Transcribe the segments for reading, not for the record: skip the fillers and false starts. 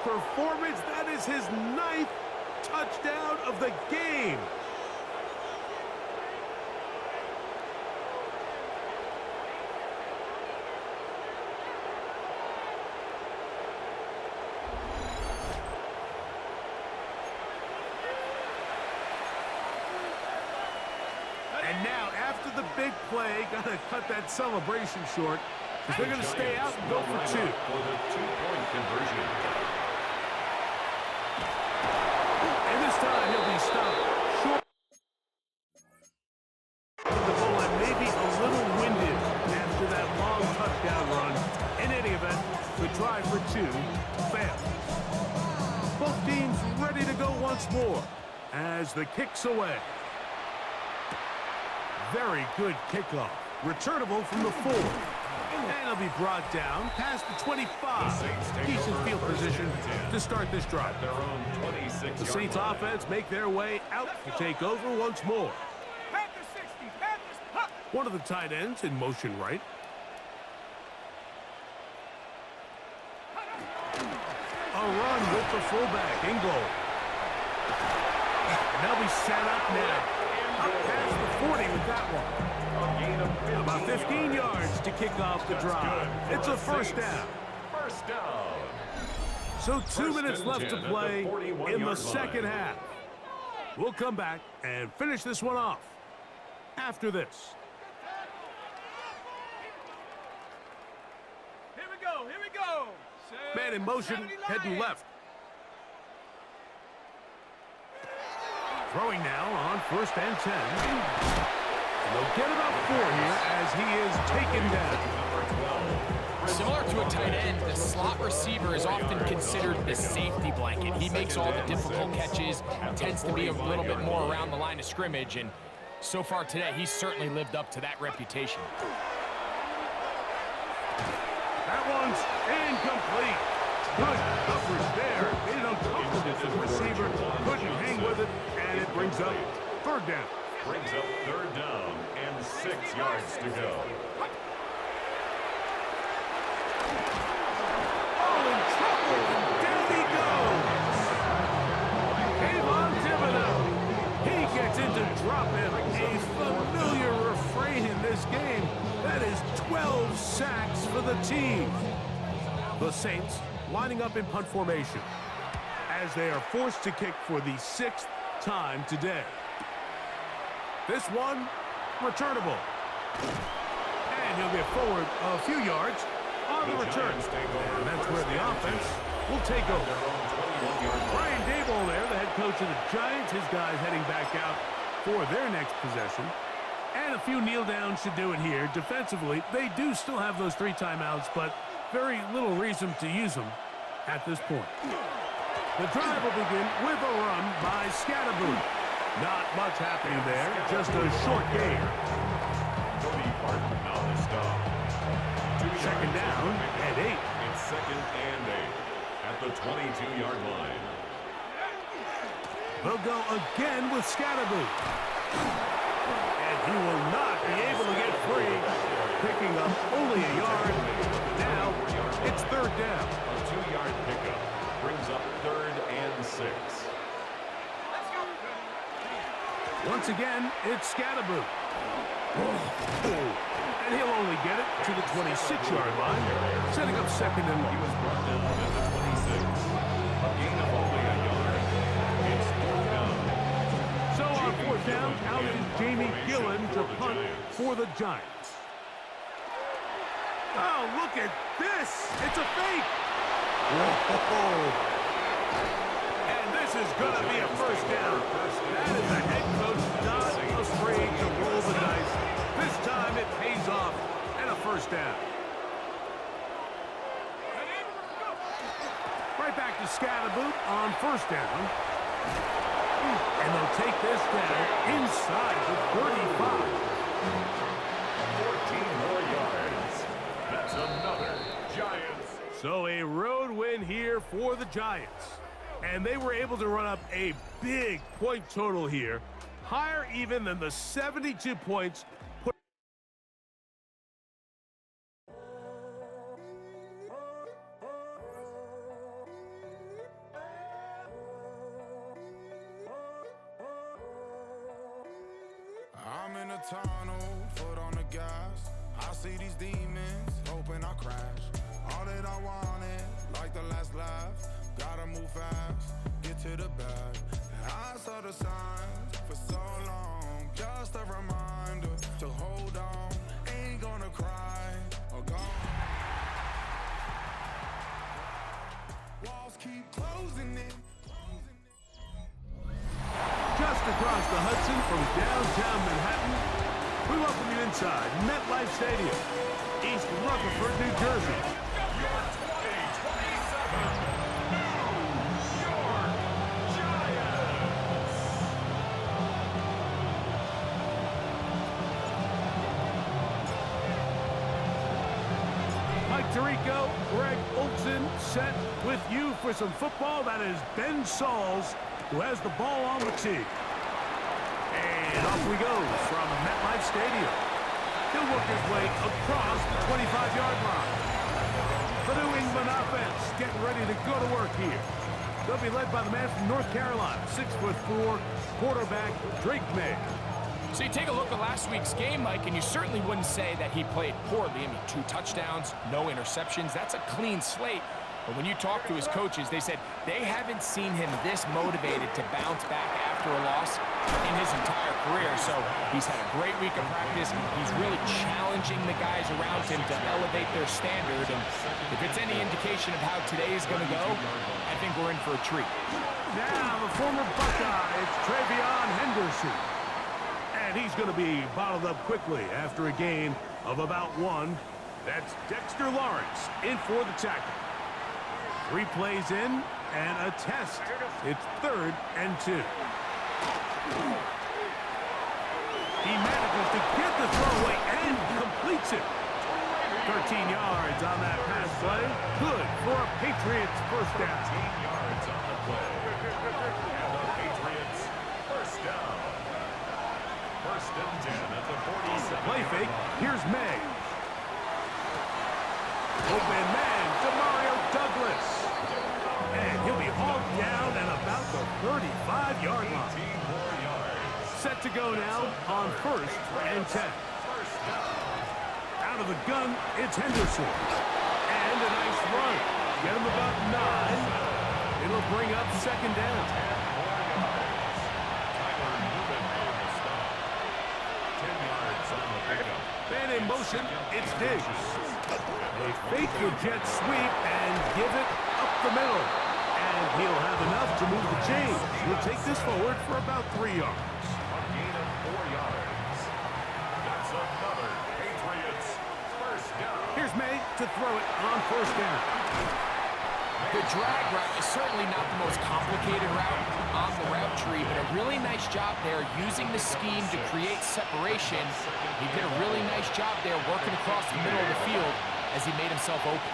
performance. That is his 9th touchdown of the game. And now, after the big play, got to cut that celebration short because they're going to stay out and go for 2. For the 2-point conversion. And this time, he'll be stopped short of the goal and maybe a little winded after that long touchdown run. In any event, the try for 2 fails. Both teams ready to go once more as the kick's away. Very good kickoff. Returnable from the 4. And he'll be brought down past the 25. Decent field position to start this drive. The Saints offense make their way out to take over once more. One of the tight ends in motion right. A run with the fullback in goal. And they'll be set up now. Up past the 40 with that one. About 15 yards to kick off the drive. It's a first down. First down. So 2 minutes left to play in the second half. We'll come back and finish this one off after this. Here we go. Man in motion, heading left. Throwing now on 1st and 10. And they'll get about 4 here as he is taken down. Similar to a tight end, the slot receiver is often considered the safety blanket. He makes all the difficult catches, tends to be a little bit more around the line of scrimmage, and so far today, he's certainly lived up to that reputation. That one's incomplete. Good coverage there. Made it uncomfortable for the receiver. Couldn't hang with it, and it brings up 3rd down. Brings up 3rd down and 6 yards to go. Oh, in trouble, and down he goes. Kayvon Thibodeau. He gets in to drop him. A familiar refrain in this game. That is 12 sacks for the team. The Saints lining up in punt formation as they are forced to kick for the 6th time today. This one, returnable. And he'll get forward a few yards on the return. And that's where the offense will take over. Brian Daboll there, the head coach of the Giants. His guys heading back out for their next possession. And a few kneel downs should do it here. Defensively, they do still have those 3 timeouts, but very little reason to use them at this point. The drive will begin with a run by Scatterboot. Not much happening there, just a short gain. Second down and 8. It's 2nd and 8 at the 22-yard line. They'll go again with Scatterboot. And he will not be able to get free, picking up only a yard. Now it's 3rd down. A 2-yard pickup brings up 3rd and 6. Once again, it's Scatterboot. And he'll only get it to the 26-yard line, setting up 2nd and 1. He was brought down at the 26. A gain of only a yard. It's 4th down. So on 4th down, out is Jamie Gillen to punt for the Giants. Oh, look at this. It's a fake. And this is going to be a 1st down. That is the head coach not afraid to roll the dice. This time it pays off and a 1st down. Right back to Scatterboot on 1st down. And they'll take this down inside the 35. 14 more yards. That's another Giants. So a road win here for the Giants. And they were able to run up a big point total here, higher even than the 72 points. tunnel, foot on the gas. I see these demons, hoping I crash. All that I wanted, like the last laugh. Gotta move fast, get to the bag. I saw the signs for so long, just a reminder to hold on. Ain't gonna cry or go. Walls keep closing in. Just across the Hudson from downtown Manhattan, we welcome you inside MetLife Stadium, East Rutherford, New Jersey. Your 2027 New York Giants. Mike Tirico, Greg Olson set with you for some football. That is Ben Sauls, who has the ball on the tee. And off we go from MetLife Stadium. He'll work his way across the 25-yard line. The New England offense getting ready to go to work here. They'll be led by the man from North Carolina, 6'4", quarterback Drake May. So you take a look at last week's game, Mike, and you certainly wouldn't say that he played poorly. I mean, 2 touchdowns, no interceptions. That's a clean slate. But when you talk to his coaches, they said they haven't seen him this motivated to bounce back after a loss in his entire career. So he's had a great week of practice. He's really challenging the guys around him to elevate their standard. And if it's any indication of how today is going to go, I think we're in for a treat. Now the former Buckeye, it's Travion Henderson. And he's going to be bottled up quickly after a gain of about 1. That's Dexter Lawrence in for the tackle. 3 plays in and a test. It's 3rd and 2. He manages to get the throwaway and completes it. 13 yards on that pass play. Good for a Patriots first down. 13 yards on the play. And the Patriots first down. 1st and 10 at the 47. Play fake. Here's May. Open man, Demario Douglas. And he'll be hauled down at about the 35-yard line. 18 more yards. Set to go now on 1st and 10. First down. Out of the gun, it's Henderson. And a nice run. Get him about 9. It'll bring up 2nd down. 10 more yards. Tyler Newman on the stop. 10 yards on the pickup. Man in motion, it's Diggs. They fake the jet sweep and give it up the middle. And he'll have enough to move the chains. He'll take this forward for about 3 yards. A gain of 4 yards. That's another Patriots first down. Here's May to throw it on 1st down. The drag route is certainly not the most complicated route on the route tree, but a really nice job there using the scheme to create separation. He did a really nice job there working across the middle of the field as he made himself open.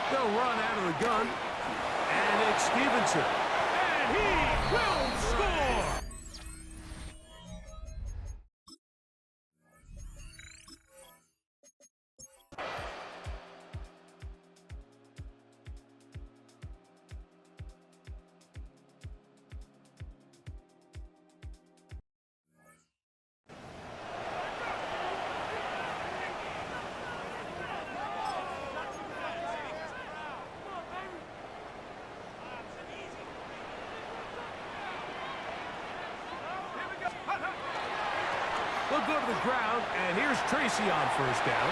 They'll run out of the gun, and it's Stevenson. And he will score! They'll go to the ground, and here's Tracy on 1st down.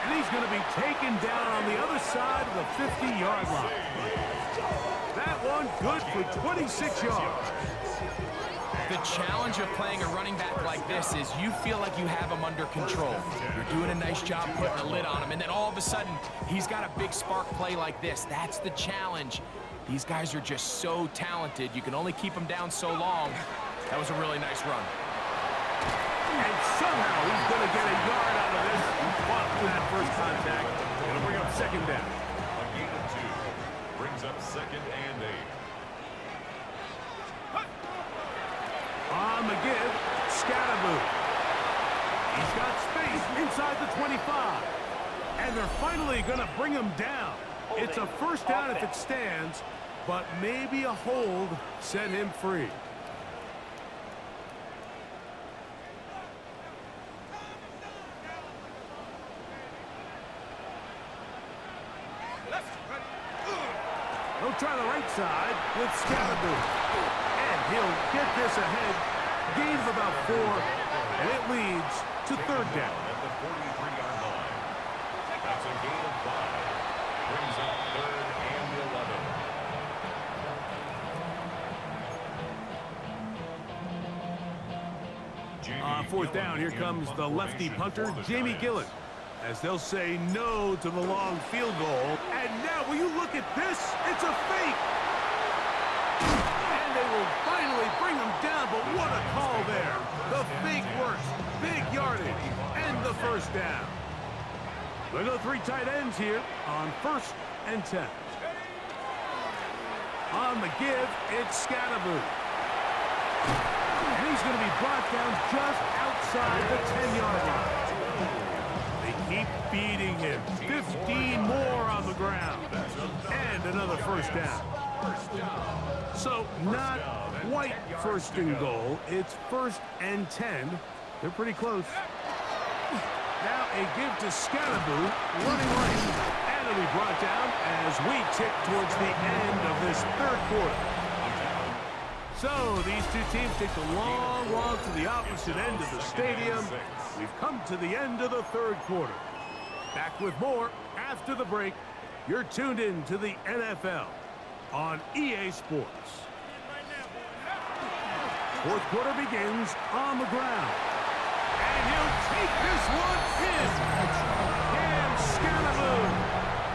And he's going to be taken down on the other side of the 50-yard line. That one good for 26 yards. The challenge of playing a running back like this is you feel like you have him under control. You're doing a nice job putting a lid on him, and then all of a sudden, he's got a big spark play like this. That's the challenge. These guys are just so talented. You can only keep them down so long. That was a really nice run. And somehow he's going to get a yard out of this. He fought through that first contact. It'll bring up 2nd down. A gain of 2 brings up 2nd and 8. On the give, Scatterboo. He's got space inside the 25. And they're finally going to bring him down. It's a first down if it stands, but maybe a hold set him free. He'll try the right side with Scalaboo. And he'll get this ahead. Gain of about 4, and it leads to third down. At the 43-yard line. That's a gain of 5. Brings up 3rd and 11. On fourth down, here comes the lefty punter, Jamie Gillen, as they'll say no to the long field goal. And now, will you look at this? It's a fake. And they will finally bring him down, but what a call there. The fake works, big yardage, and the first down. They go 3 tight ends here on 1st and 10. On the give, it's Scalaboo. And he's going to be brought down just outside the 10-yard line. They keep feeding him. 15 more on the ground. And another first down. So not quite 1st and goal. It's 1st and 10. They're pretty close. Now a give to Scalaboo, running right. And he'll be brought down as we tick towards the end of this 3rd quarter. So these two teams take the long walk to the opposite end of the stadium. We've come to the end of the 3rd quarter. Back with more after the break. You're tuned in to the NFL on EA Sports. 4th quarter begins on the ground. And he'll take this one in. And Scalaboo.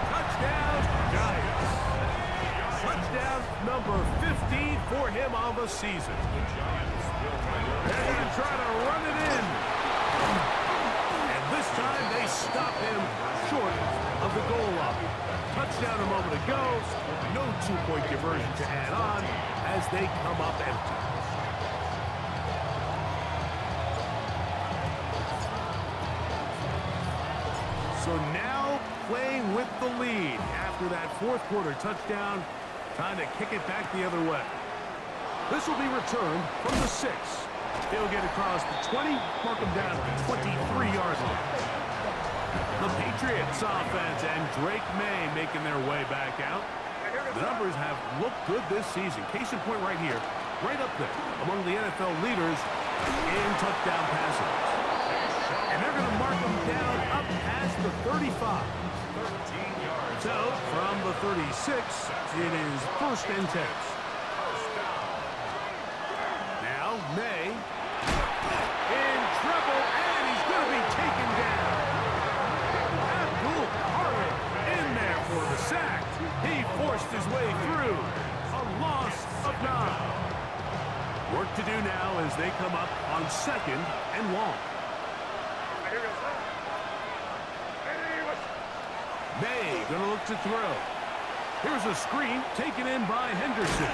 Touchdown, Giants. Touchdown number 15 for him on the season. They're going to try to run it in. And this time they stop him short of the goal line. Touchdown a moment ago. No 2-point conversion to add on as they come up empty. So now playing with the lead after that 4th quarter touchdown. Time to kick it back the other way. This will be returned from the 6. He'll get across the 20, mark him down at the 23-yard line. The Patriots offense and Drake May making their way back out. The numbers have looked good this season. Case in point right here, right up there among the NFL leaders in touchdown passes. And they're going to mark him down up past the 35. 13 yards. So, from the 36, it is 1st and 10. Now, May in trouble, and he's going to be taken down. Abdul Harley in there for the sack. He forced his way through. A loss of 9. Work to do now as they come up on 2nd and long. May going to look to throw. Here's a screen taken in by Henderson.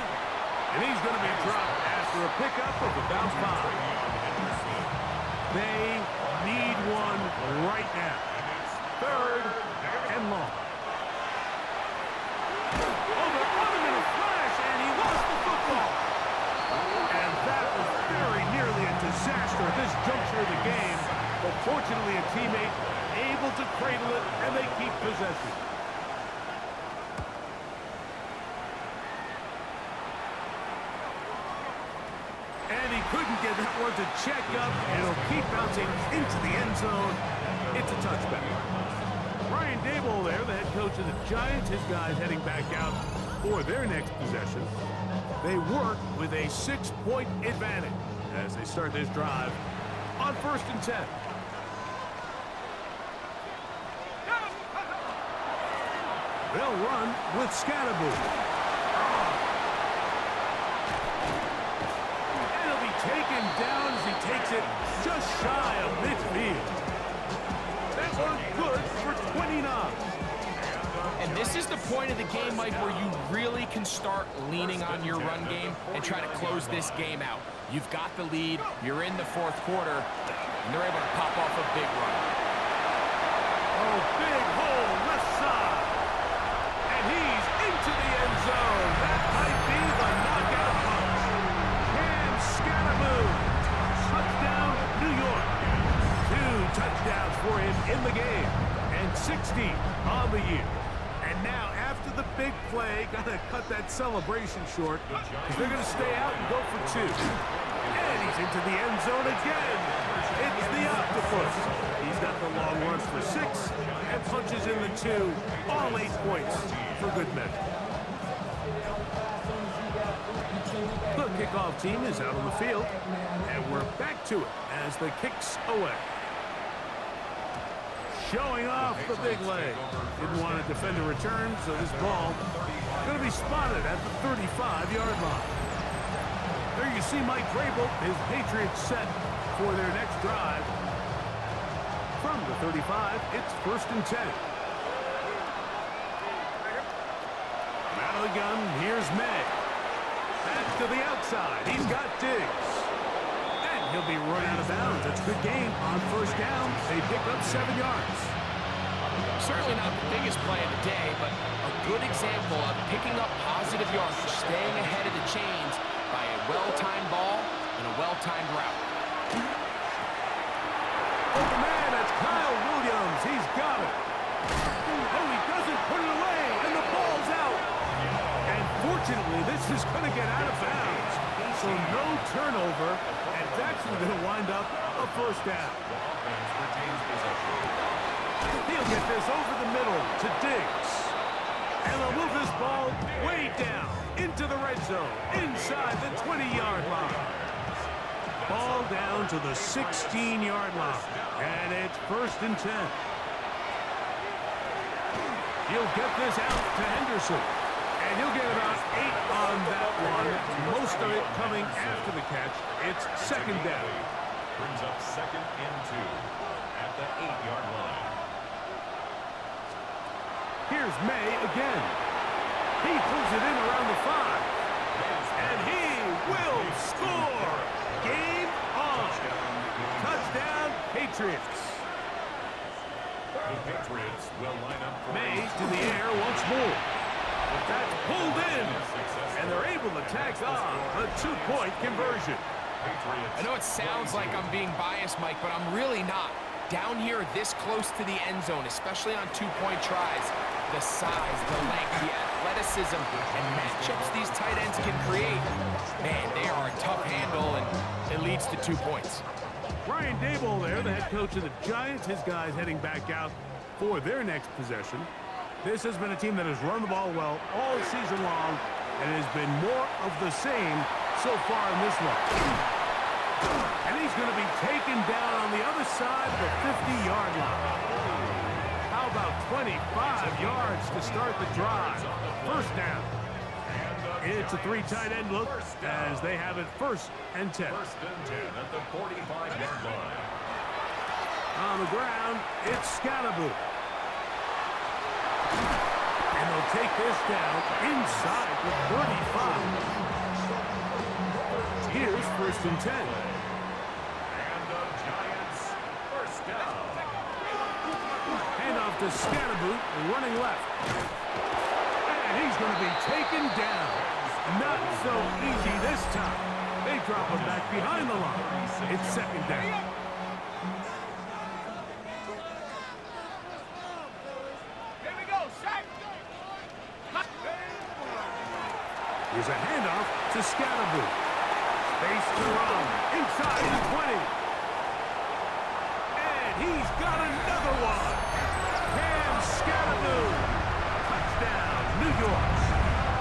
And he's going to be dropped after a pickup of about 5. They need one right now. 3rd and long. Oh, they're running in a flash, and he lost the football. And that was very nearly a disaster at this juncture of the game. But fortunately, a teammate able to cradle it, and they keep possession. And he couldn't get that one to check up, and it'll keep bouncing into the end zone. It's a touchback. Brian Daboll there, the head coach of the Giants, his guys heading back out for their next possession. They work with a 6-point advantage as they start this drive on 1st and 10. They'll run with Scalaboo. And he'll be taken down as he takes it just shy of midfield. That one good for 29. And this is the point of the game, Mike, where you really can start leaning on your run game and try to close this game out. You've got the lead, you're in the 4th quarter, and they're able to pop off a big run. Oh, big hole left side. And he's into the end zone. That might be the knockout punch. And Scalaboo. Touchdown, New York. 2 touchdowns for him in the game. And 16 on the year. And now, after the big play, gonna cut that celebration short, because they're gonna stay out and go for 2. And he's into the end zone again. It's the octopus. He's got the long run for 6 and punches in the 2. All 8 points for good measure. The kickoff team is out on the field, and we're back to it as the kick's away. Showing off the big leg. Didn't want to defend the return, so this ball going to be spotted at the 35-yard line. There you see Mike Vrabel, his Patriots set for their next drive. From the 35, it's 1st and 10. Out of the gun, here's May. Back to the outside. He's got Diggs. And he'll be run out of bounds. That's a good game on 1st down. They pick up 7 yards. Certainly not the biggest play of the day, but a good example of picking up positive yardage, staying ahead of the chains by a well-timed ball and a well-timed route. Oh, man, that's Kyle Williams. He's got it. Oh, he doesn't put it away, and the ball's out. And fortunately, this is going to get out of bounds. So no turnover, and it's actually going to wind up a 1st down. He'll get this over the middle to Diggs. And they'll move this ball way down into the red zone, inside the 20-yard line. Ball down to the 16-yard line, and it's 1st and 10. He'll get this out to Henderson, and he'll get about 8 on that one, most of it coming after the catch. It's 2nd down. Brings up 2nd and 2 at the 8-yard line. Here's May again. He pulls it in around the 5. And he will score. Game on. Touchdown, Patriots. The Patriots will line up for May to the air once more. That's pulled in. And they're able to tack on a 2-point conversion. I know it sounds like I'm being biased, Mike, but I'm really not. Down here this close to the end zone, especially on 2-point tries, the size, the length, the athleticism, and matchups these tight ends can create, man, they are a tough handle, and it leads to 2 points. Brian Daboll there, the head coach of the Giants, his guys heading back out for their next possession. This has been a team that has run the ball well all season long, and it has been more of the same so far in this one. And he's going to be taken down on the other side of the 50-yard line. How about 25 yards to start the drive? 1st down. It's a 3 tight end look as they have it 1st and 10. 1st and 10 at the 45-yard line. On the ground, it's Scatterboot. And they'll take this down inside the 35. Here's 1st and 10. And the Giants 1st down. Handoff to Scatterboot, running left. And he's going to be taken down. Not so easy this time. They drop him back behind the line. It's 2nd down. Here's a handoff to Scatterboot. Space to run. Inside the 20. And he's got another one. Cam Scatterboot. Touchdown, New York.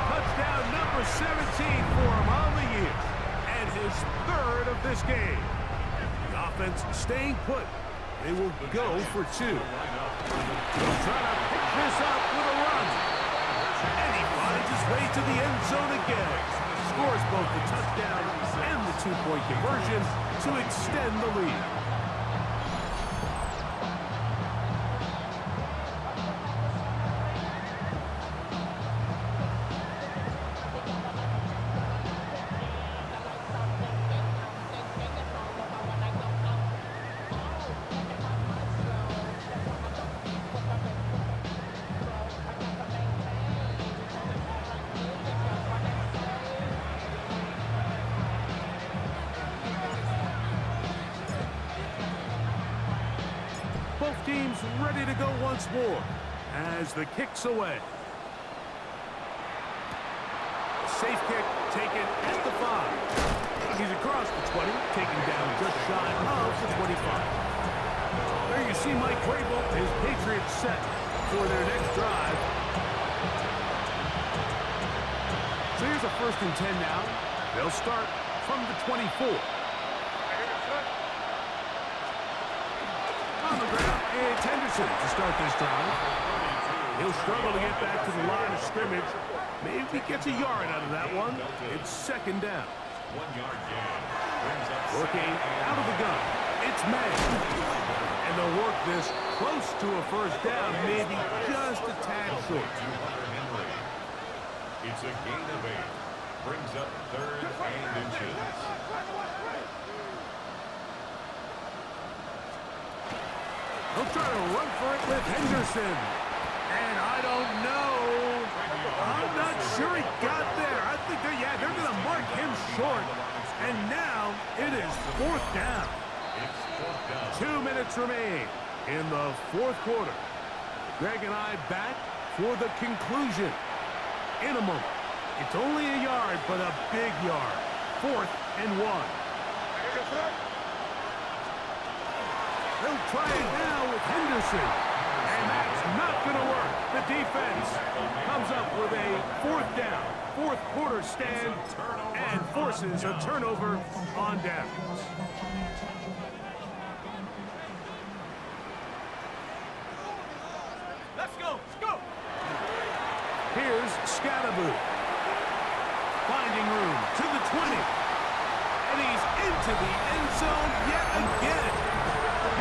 Touchdown number 17 for him on the year. And his 3rd of this game. The offense staying put. They will go for 2. They'll try to pick this up with a run. And he finds his way to the end zone again. Scores both the touchdown and the 2-point conversion to extend the lead. Both teams ready to go once more as the kick's away. safe kick taken at the 5. He's across the 20, taken down just shy of the 25. There you see Mike Vrabel, his Patriots set for their next drive. So here's a 1st and 10 now. They'll start from the 24. On the ground, it's Henderson to start this drive. He'll struggle to get back to the line of scrimmage. Maybe he gets a yard out of that one. It's 2nd down. 1-yard gain. Working out of the gun. It's May. And they'll work this close to a 1st down, maybe just a tad short. It's a gain of 8. Brings up 3rd and inches. He'll try to run for it with Henderson. And I don't know. I'm not sure he got there. I think they're going to mark him short. And now it is 4th down. 2 minutes remain in the 4th quarter. Greg and I back for the conclusion in a moment. It's only a yard, but a big yard. 4th and 1. They'll try it now with Henderson. And that's not going to work. The defense comes up with a 4th down, 4th quarter stand, and forces a turnover on downs. Let's go. Here's Scatterboot. Finding room to the 20. And he's into the